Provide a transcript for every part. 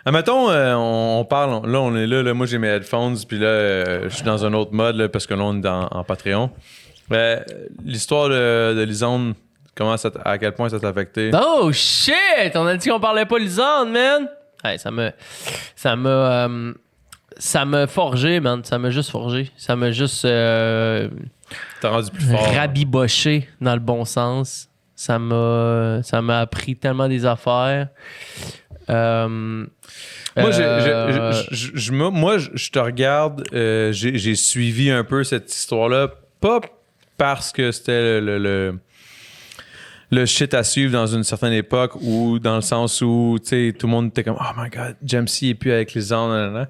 Admettons, on parle, là, on est là, moi j'ai mes headphones, puis là, je suis dans un autre mode, là, parce que là, on est en Patreon. L'histoire de Lisande, à quel point ça t'a affecté? Oh shit! On a dit qu'on parlait pas Lisande, man! Hey, ça m'a forgé, man. Ça m'a juste forgé. Ça m'a juste T'as rendu plus fort. rabiboché dans le bon sens. Ça m'a appris tellement des affaires. Moi, je te regarde, j'ai suivi un peu cette histoire-là, pas parce que c'était le shit à suivre dans une certaine époque ou dans le sens où, tu sais, tout le monde était comme « Oh my God, Jamesy est plus avec les ans. »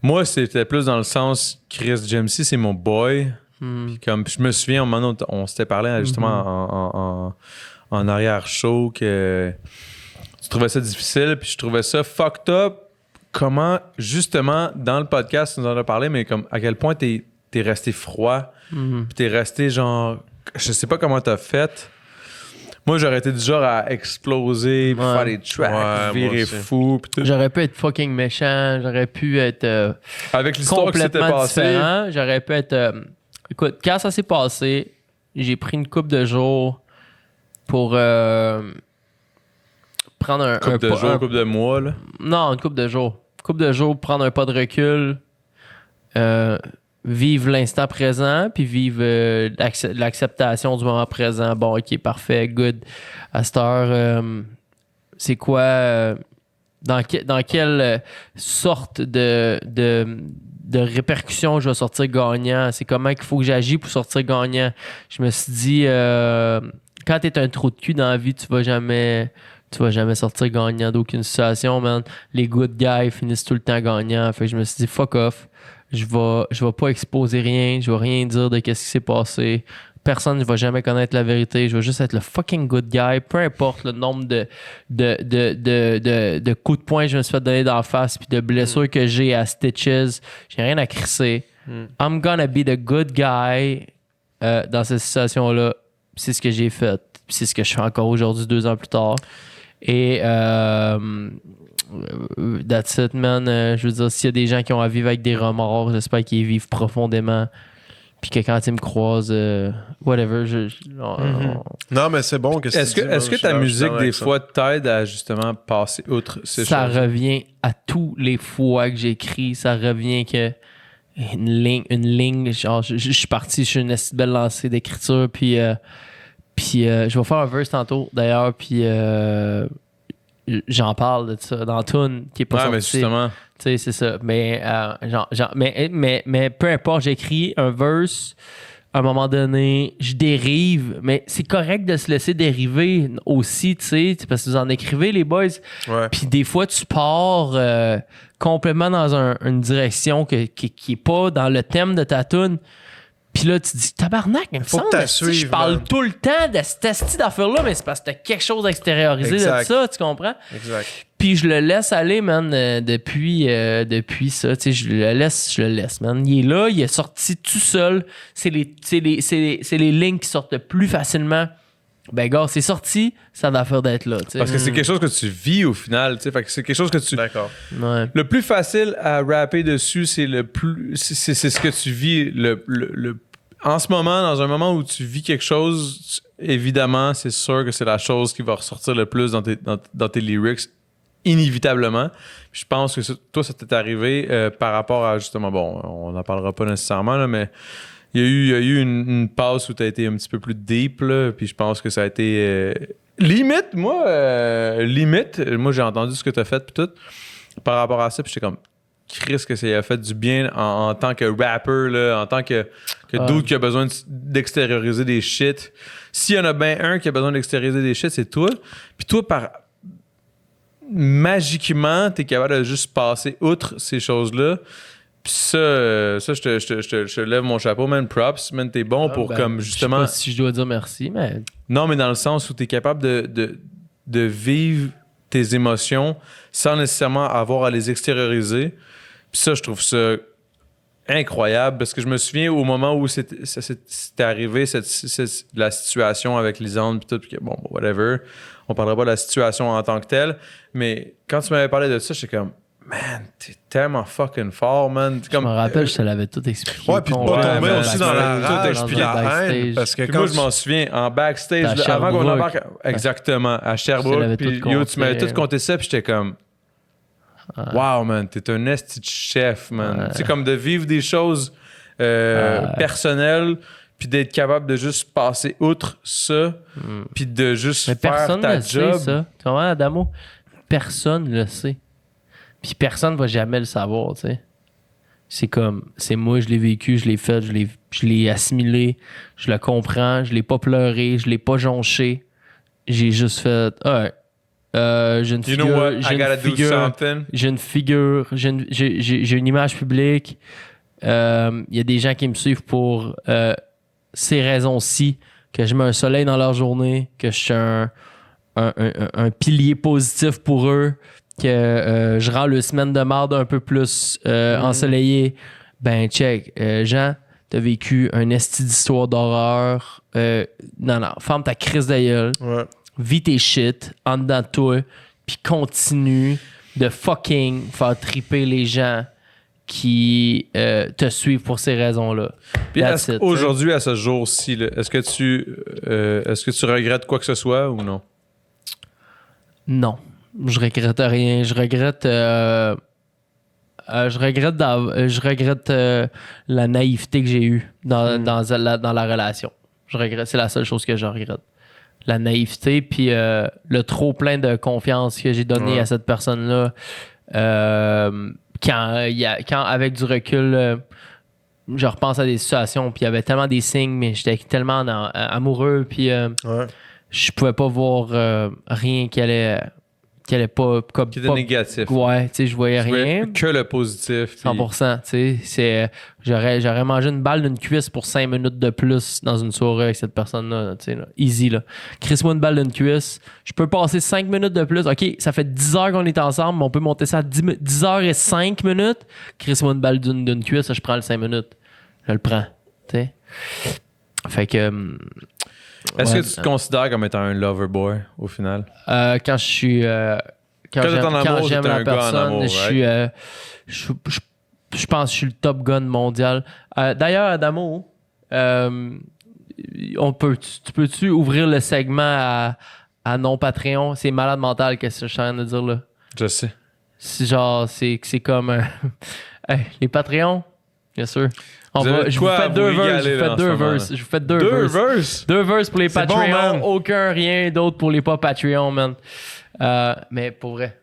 Moi, c'était plus dans le sens Chris Jamesy, c'est mon boy. Puis comme je me souviens, au moment où on s'était parlé justement en arrière-show que tu trouvais ça difficile, puis je trouvais ça fucked up. Comment, justement, dans le podcast, tu nous en as parlé, mais comme à quel point t'es resté froid, puis t'es resté genre... Je sais pas comment t'as fait. Moi, j'aurais été du genre à exploser, puis faire des tracks, virer fou, puis tout. J'aurais pu être fucking méchant, j'aurais pu être avec l'histoire qui s'était complètement passée. différent. J'aurais pu être... Écoute, quand ça s'est passé, j'ai pris une couple de jours pour prendre un couple de mois, là. Non, une couple de jours. Une couple de jours pour prendre un pas de recul, vivre l'instant présent, puis vivre l'acceptation du moment présent. Bon, ok, parfait, good. À cette heure, c'est quoi... dans quelle sorte de répercussions je vais sortir gagnant? C'est comment qu'il faut que j'agis pour sortir gagnant? Je me suis dit, quand t'es un trou de cul dans la vie, tu vas jamais sortir gagnant d'aucune situation, man. Les good guys finissent tout le temps gagnants. Fait que je me suis dit, fuck off. Je vais pas exposer rien. Je vais rien dire de qu'est-ce qui s'est passé. Personne ne va jamais connaître la vérité. Je vais juste être le fucking good guy. Peu importe le nombre de coups de poing que je me suis fait donner dans la face puis de blessures que j'ai à Stitches. J'ai rien à crisser. I'm gonna be the good guy dans cette situation-là. C'est ce que j'ai fait. Puis c'est ce que je fais encore aujourd'hui, 2 ans plus tard. Et that's it, man. Je veux dire, s'il y a des gens qui ont à vivre avec des remords, j'espère qu'ils vivent profondément. Puis que quand ils me croisent, whatever, Non, mais c'est bon. Est-ce que ta musique, des fois, t'aide à justement passer outre ces choses? Ça revient à tous les fois que j'écris. Ça revient que une ligne, genre, je suis parti, je suis une belle lancée d'écriture, puis je vais faire un verse tantôt, d'ailleurs, puis j'en parle de ça dans Toon qui est pas sorti. Mais justement. Tu sais, c'est ça. Mais, mais peu importe, j'écris un verse, à un moment donné, je dérive, mais c'est correct de se laisser dériver aussi, tu sais, parce que vous en écrivez, les boys. Ouais. Puis des fois, tu pars complètement dans une direction qui est pas dans le thème de ta tune. Puis là, tu te dis, tabarnak, il me semble que je parle tout le temps de cette esti d'affaire-là, mais c'est parce que t'as quelque chose à extérioriser de ça, tu comprends? Exact. Puis je le laisse aller, man, depuis ça. Tu sais, je le laisse, man. Il est là, il est sorti tout seul. C'est les lignes qui sortent le plus facilement. Ben, gars, c'est sorti, ça va faire d'être là. T'sais. Parce que c'est quelque chose que tu vis au final. Fait que c'est quelque chose que tu. D'accord. Ouais. Le plus facile à rapper dessus, c'est c'est ce que tu vis en ce moment, dans un moment où tu vis quelque chose, évidemment, c'est sûr que c'est la chose qui va ressortir le plus dans tes lyrics, inévitablement. Puis je pense que toi, ça t'est arrivé par rapport à justement, bon, on n'en parlera pas nécessairement, là, mais il y a eu une passe où tu as été un petit peu plus deep, là, puis je pense que ça a été limite, moi j'ai entendu ce que tu as fait puis tout par rapport à ça, puis j'étais comme Chris que ça a fait du bien en tant que rapper, là, en tant que dude qui a besoin d'extérioriser des shit. S'il y en a bien un qui a besoin d'extérioriser des shit, c'est toi. Puis toi, magiquement, t'es capable de juste passer outre ces choses-là. Puis ça, je te lève mon chapeau, man. Props, man. T'es bon pour comme justement. Je sais pas si je dois dire merci, mais. Non, mais dans le sens où t'es capable de vivre tes émotions sans nécessairement avoir à les extérioriser. Puis ça, je trouve ça incroyable parce que je me souviens au moment où c'était arrivé, la situation avec Lisande puis tout, puis que, bon, whatever. On parlera pas de la situation en tant que telle, mais quand tu m'avais parlé de ça, j'étais comme, man, t'es tellement fucking fort, man. Je me rappelle, je te l'avais tout expliqué. Ouais, puis de pas tomber aussi dans la rage puis la haine. Parce que Puis quand moi, je m'en souviens, en backstage, À là, avant qu'on Sherbrooke. embarque, exactement, à Sherbrooke, puis yo, tu m'avais tout compté ça, puis j'étais comme, wow, man, t'es un esti de chef, man. Tu sais, comme de vivre des choses personnelles, puis d'être capable de juste passer outre ça, puis de juste Mais faire personne ta ne job. sait ça. Tu comprends, Adamo? Personne le sait. Puis personne va jamais le savoir, tu sais. C'est comme, c'est moi, je l'ai vécu, je l'ai fait, je l'ai assimilé, je le comprends, je l'ai pas pleuré, je l'ai pas jonché. J'ai juste fait, j'ai une You know what? I gotta do figure, something. j'ai une figure, j'ai une image publique. Il y a des gens qui me suivent pour ces raisons-ci, que je mets un soleil dans leur journée, que je suis un pilier positif pour eux, que je rends le semaine de marde un peu plus ensoleillée. Ben, check. Jean, t'as vécu un esti d'histoire d'horreur. Non, ferme ta crise de gueule. Ouais. Vis tes shit en dedans de toi, puis continue de fucking faire triper les gens qui te suivent pour ces raisons-là. Puis That's it, aujourd'hui, à ce jour-ci, là, est-ce que tu regrettes quoi que ce soit ou non? Non, je regrette rien. Je regrette la naïveté que j'ai eue dans la relation. Je regrette, c'est la seule chose que je regrette. La naïveté, puis le trop plein de confiance que j'ai donné à cette personne-là. Quand avec du recul, je repense à des situations, puis il y avait tellement des signes, mais j'étais tellement amoureux, puis je pouvais pas voir rien qui allait pas comme Qui était négatif. Ouais, tu sais, je voyais rien. Que le positif. puis- 100%, tu sais, j'aurais mangé une balle d'une cuisse pour 5 minutes de plus dans une soirée avec cette personne-là, tu sais, là. Easy, là. Crisse-moi une balle d'une cuisse, je peux passer 5 minutes de plus, ok, ça fait 10 heures qu'on est ensemble, mais on peut monter ça à 10 heures et 5 minutes, crisse-moi une balle d'une cuisse, je prends le 5 minutes, je le prends, tu sais. Fait que... Est-ce ouais, que tu te considères comme étant un lover boy au final? quand je suis... Quand t'es en amour, j'aime t'es la un gars en personne, amour, je pense que je suis le top gun mondial. D'ailleurs, Adamo, tu peux-tu ouvrir le segment à non-Patreon? C'est malade mental, qu'est-ce que je suis en train de dire là? Je sais. C'est genre, c'est comme hey, les Patreons, bien sûr. Je vous fais deux verses. Je vous fais deux verses. Deux verses pour les C'est Patreons. bon, man. Aucun, rien d'autre pour les pas Patreons, man. Mais pour vrai.